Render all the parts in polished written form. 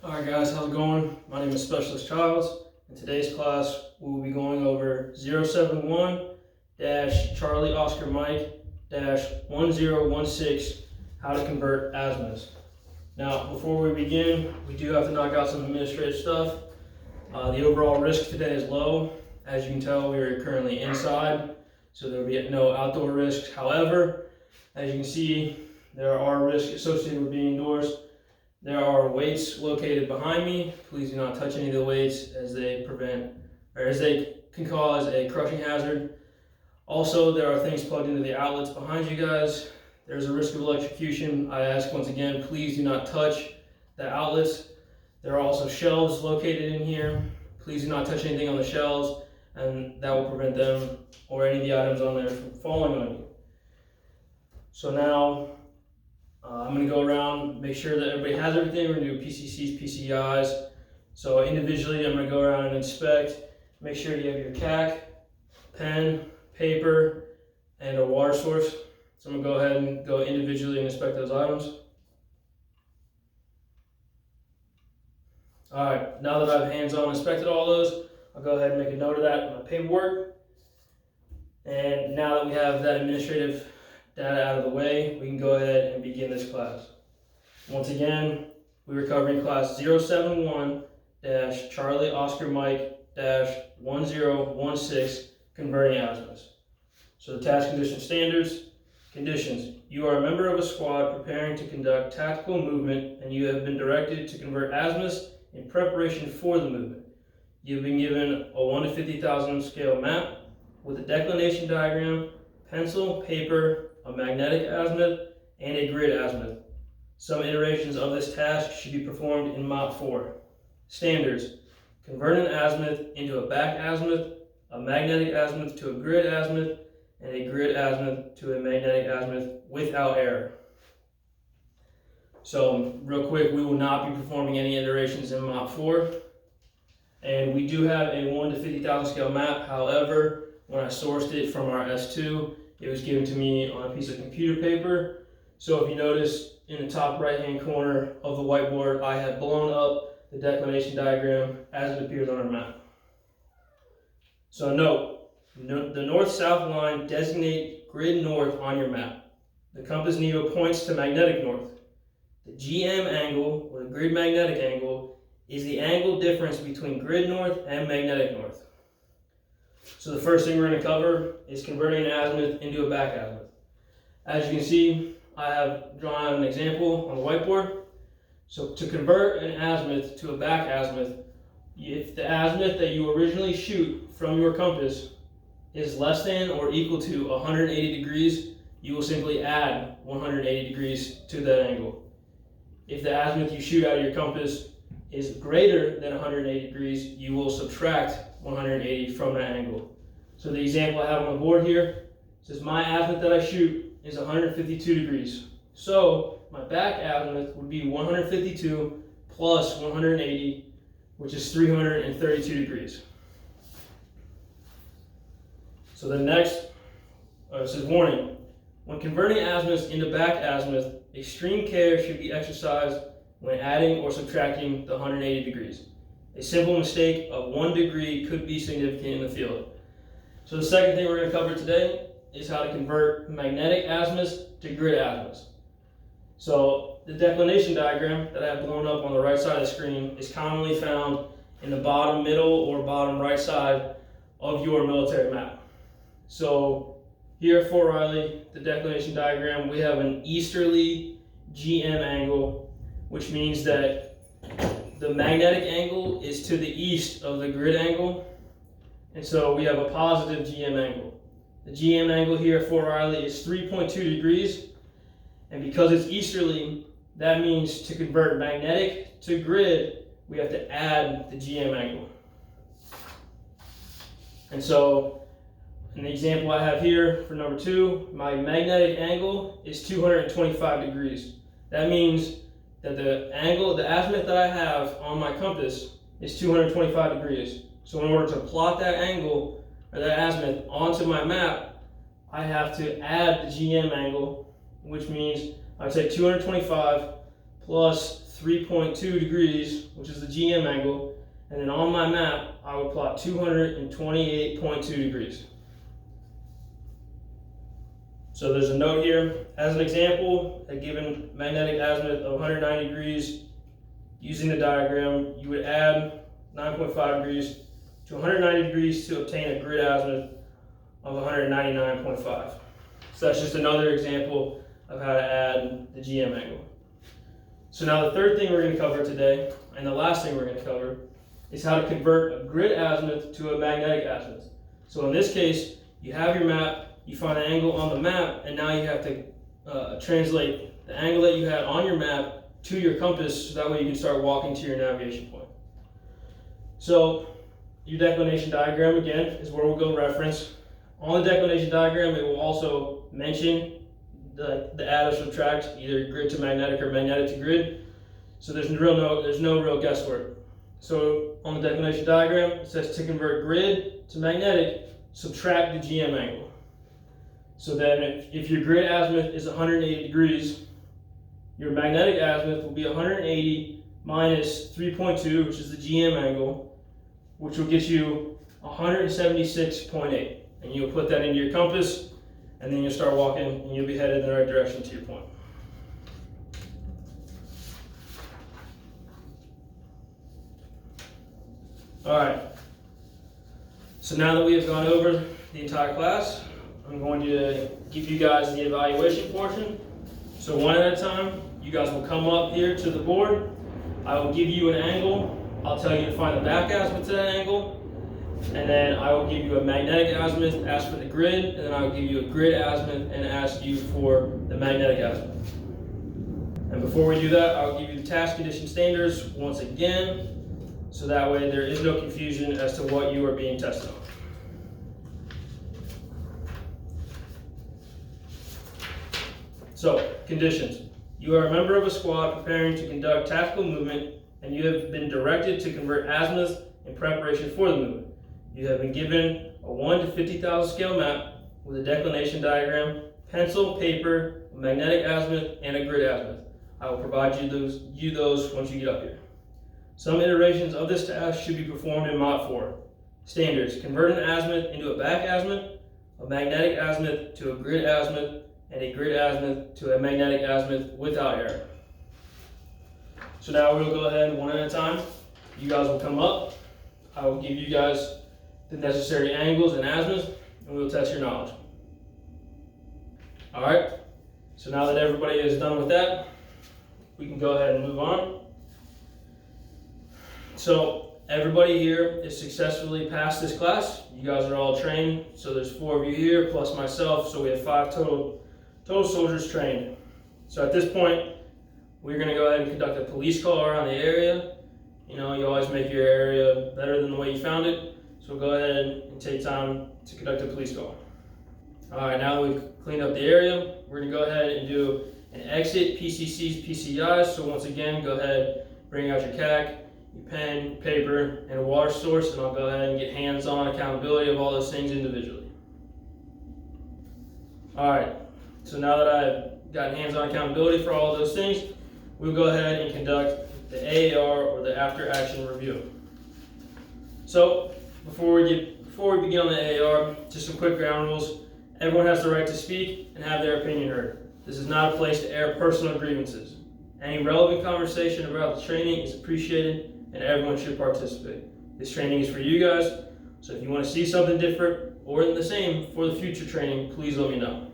Alright guys, how's it going? My name is Specialist Childs. In today's class, we will be going over 071-Charlie Oscar Mike-1016, how to convert azimuths. Now, before we begin, we do have to knock out some administrative stuff. The overall risk today is low. As you can tell, we are currently inside, so there will be no outdoor risks. However, as you can see, there are risks associated with being indoors. There are weights located behind me. Please do not touch any of the weights as they can cause a crushing hazard. Also, there are things plugged into the outlets behind you guys. There's a risk of electrocution. I ask once again, please do not touch the outlets. There are also shelves located in here. Please do not touch anything on the shelves, and that will prevent them or any of the items on there from falling on you. So now, I'm going to go around, make sure that everybody has everything. We're going to do PCCs, PCIs. So individually, I'm going to go around and inspect. Make sure you have your CAC, pen, paper, and a water source. So I'm going to go ahead and go individually and inspect those items. All right, now that I've hands-on inspected all those, I'll go ahead and make a note of that in my paperwork. And now that we have that administrative data out of the way, we can go ahead and begin this class. Once again, we are covering class 071-Charlie Oscar Mike-1016, converting azimuths. So the task condition standards. Conditions: you are a member of a squad preparing to conduct tactical movement, and you have been directed to convert azimuths in preparation for the movement. You have been given a 1 to 50,000 scale map with a declination diagram, pencil, paper, a magnetic azimuth, and a grid azimuth. Some iterations of this task should be performed in Mop 4. Standards: convert an azimuth into a back azimuth, a magnetic azimuth to a grid azimuth, and a grid azimuth to a magnetic azimuth without error. So real quick, we will not be performing any iterations in Mop 4. And we do have a 1 to 50,000 scale map. However, when I sourced it from our S2, it was given to me on a piece of computer paper. So if you notice in the top right-hand corner of the whiteboard, I have blown up the declination diagram as it appears on our map. So note, the north-south line designate grid north on your map. The compass needle points to magnetic north. The GM angle, or the grid magnetic angle, is the angle difference between grid north and magnetic north. So the first thing we're going to cover is converting an azimuth into a back azimuth. As you can see, I have drawn out an example on the whiteboard. So to convert an azimuth to a back azimuth, if the azimuth that you originally shoot from your compass is less than or equal to 180 degrees, you will simply add 180 degrees to that angle. If the azimuth you shoot out of your compass is greater than 180 degrees, you will subtract 180 from that angle. So the example I have on the board here says my azimuth that I shoot is 152 degrees. So my back azimuth would be 152 plus 180, which is 332 degrees. So the next, it says warning. When converting azimuths into back azimuth, extreme care should be exercised when adding or subtracting the 180 degrees. A simple mistake of 1 degree could be significant in the field. So the second thing we're going to cover today is how to convert magnetic azimuths to grid azimuths. So the declination diagram that I have blown up on the right side of the screen is commonly found in the bottom middle or bottom right side of your military map. So here at Fort Riley, the declination diagram, we have an easterly GM angle, which means that the magnetic angle is to the east of the grid angle, and so we have a positive GM angle. The GM angle here at Fort Riley is 3.2 degrees, and because it's easterly, that means to convert magnetic to grid, we have to add the GM angle. And so, in the example I have here for number 2, my magnetic angle is 225 degrees. That means that the azimuth that I have on my compass is 225 degrees. So in order to plot that angle, or that azimuth, onto my map, I have to add the GM angle, which means I take 225 plus 3.2 degrees, which is the GM angle, and then on my map, I would plot 228.2 degrees. So there's a note here. As an example, a given magnetic azimuth of 190 degrees, using the diagram, you would add 9.5 degrees to 190 degrees to obtain a grid azimuth of 199.5. So that's just another example of how to add the GM angle. So now the third thing we're going to cover today, and the last thing we're going to cover, is how to convert a grid azimuth to a magnetic azimuth. So in this case, you have your map, you find an angle on the map, and now you have to translate the angle that you had on your map to your compass, so that way you can start walking to your navigation point. So your declination diagram, again, is where we'll go reference. On the declination diagram, it will also mention the add or subtract, either grid to magnetic or magnetic to grid. So there's no real guesswork. So on the declination diagram, it says to convert grid to magnetic, subtract the GM angle. So then if your grid azimuth is 180 degrees, your magnetic azimuth will be 180 minus 3.2, which is the GM angle, which will get you 176.8. And you'll put that into your compass, and then you'll start walking, and you'll be headed in the right direction to your point. All right. So now that we have gone over the entire class, I'm going to give you guys the evaluation portion. So one at a time, you guys will come up here to the board. I will give you an angle. I'll tell you to find the back azimuth to that angle. And then I will give you a magnetic azimuth, ask for the grid, and then I will give you a grid azimuth and ask you for the magnetic azimuth. And before we do that, I'll give you the task condition standards once again, so that way there is no confusion as to what you are being tested on. So, conditions. You are a member of a squad preparing to conduct tactical movement, and you have been directed to convert azimuths in preparation for the movement. You have been given a 1 to 50,000 scale map with a declination diagram, pencil, paper, a magnetic azimuth, and a grid azimuth. I will provide you those once you get up here. Some iterations of this task should be performed in Mod 4. Standards: convert an azimuth into a back azimuth, a magnetic azimuth to a grid azimuth, and a grid azimuth to a magnetic azimuth without error. So now we'll go ahead one at a time. You guys will come up. I will give you guys the necessary angles and azimuths, and we'll test your knowledge. All right, so now that everybody is done with that, we can go ahead and move on. So everybody here is successfully passed this class. You guys are all trained, so there's 4 of you here, plus myself, so we have 5 total soldiers trained. So at this point, we're gonna go ahead and conduct a police call around the area. You know, you always make your area better than the way you found it. So go ahead and take time to conduct a police call. All right, now that we've cleaned up the area, we're gonna go ahead and do an exit, PCCs, PCIs. So once again, go ahead, bring out your CAC, your pen, paper, and a water source, and I'll go ahead and get hands-on accountability of all those things individually. All right, so now that I've got hands-on accountability for all of those things, we'll go ahead and conduct the AAR, or the after action review. So before we begin on the AAR, just some quick ground rules. Everyone has the right to speak and have their opinion heard. This is not a place to air personal grievances. Any relevant conversation about the training is appreciated, and everyone should participate. This training is for you guys, so if you want to see something different or the same for the future training, please let me know.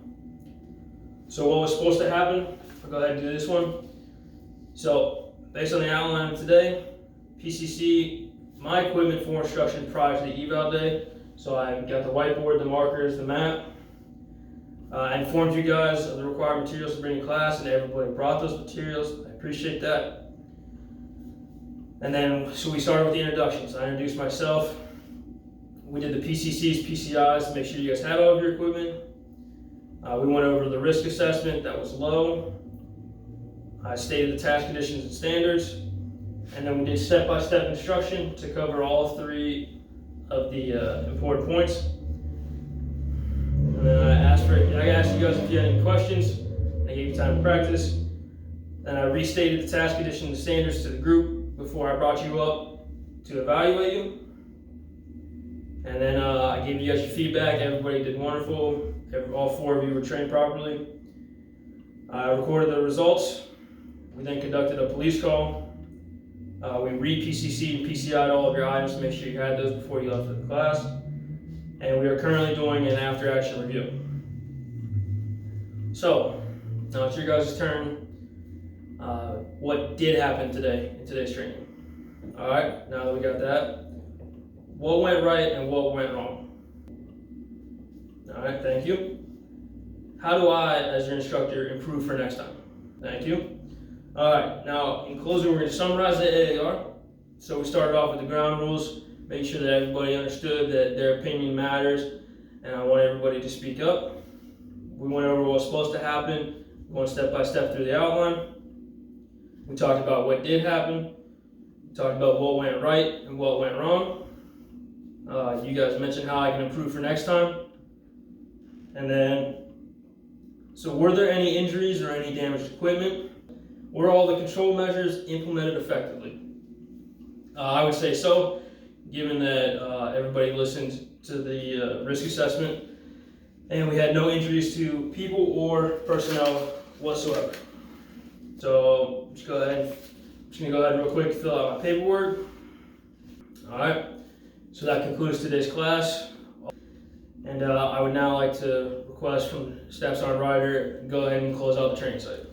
So what was supposed to happen, I'll go ahead and do this one. So based on the outline of today, PCC my equipment for instruction prior to the eval day. So I got the whiteboard, the markers, the map. I informed you guys of the required materials to bring in class, and everybody brought those materials. I appreciate that. And then, so we started with the introductions. I introduced myself. We did the PCCs, PCIs to make sure you guys had all of your equipment. We went over the risk assessment that was low. I stated the task conditions and standards. And then we did step-by-step instruction to cover all 3 of the important points. And then I asked you guys if you had any questions. I gave you time to practice. Then I restated the task condition and standards to the group before I brought you up to evaluate you. And then I gave you guys your feedback. Everybody did wonderful. All 4 of you were trained properly. I recorded the results. We then conducted a police call. We re-PCC'd and PCI'd all of your items to make sure you had those before you left for the class. And we are currently doing an after-action review. So, now it's your guys' turn. What did happen today in today's training? All right, now that we got that, what went right and what went wrong? All right, thank you. How do I, as your instructor, improve for next time? Thank you. All right, now in closing, we're going to summarize the AAR. So we started off with the ground rules, make sure that everybody understood that their opinion matters, and I want everybody to speak up. We went over what was supposed to happen, going step by step through the outline. We talked about what did happen. We talked about what went right and what went wrong. You guys mentioned how I can improve for next time. And then, so were there any injuries or any damaged equipment? Were all the control measures implemented effectively? I would say so, given that everybody listened to the risk assessment and we had no injuries to people or personnel whatsoever. So I'm just gonna go ahead real quick, fill out my paperwork. All right, so that concludes today's class. And I would now like to request from Staff Sergeant Ryder, go ahead and close out the training site.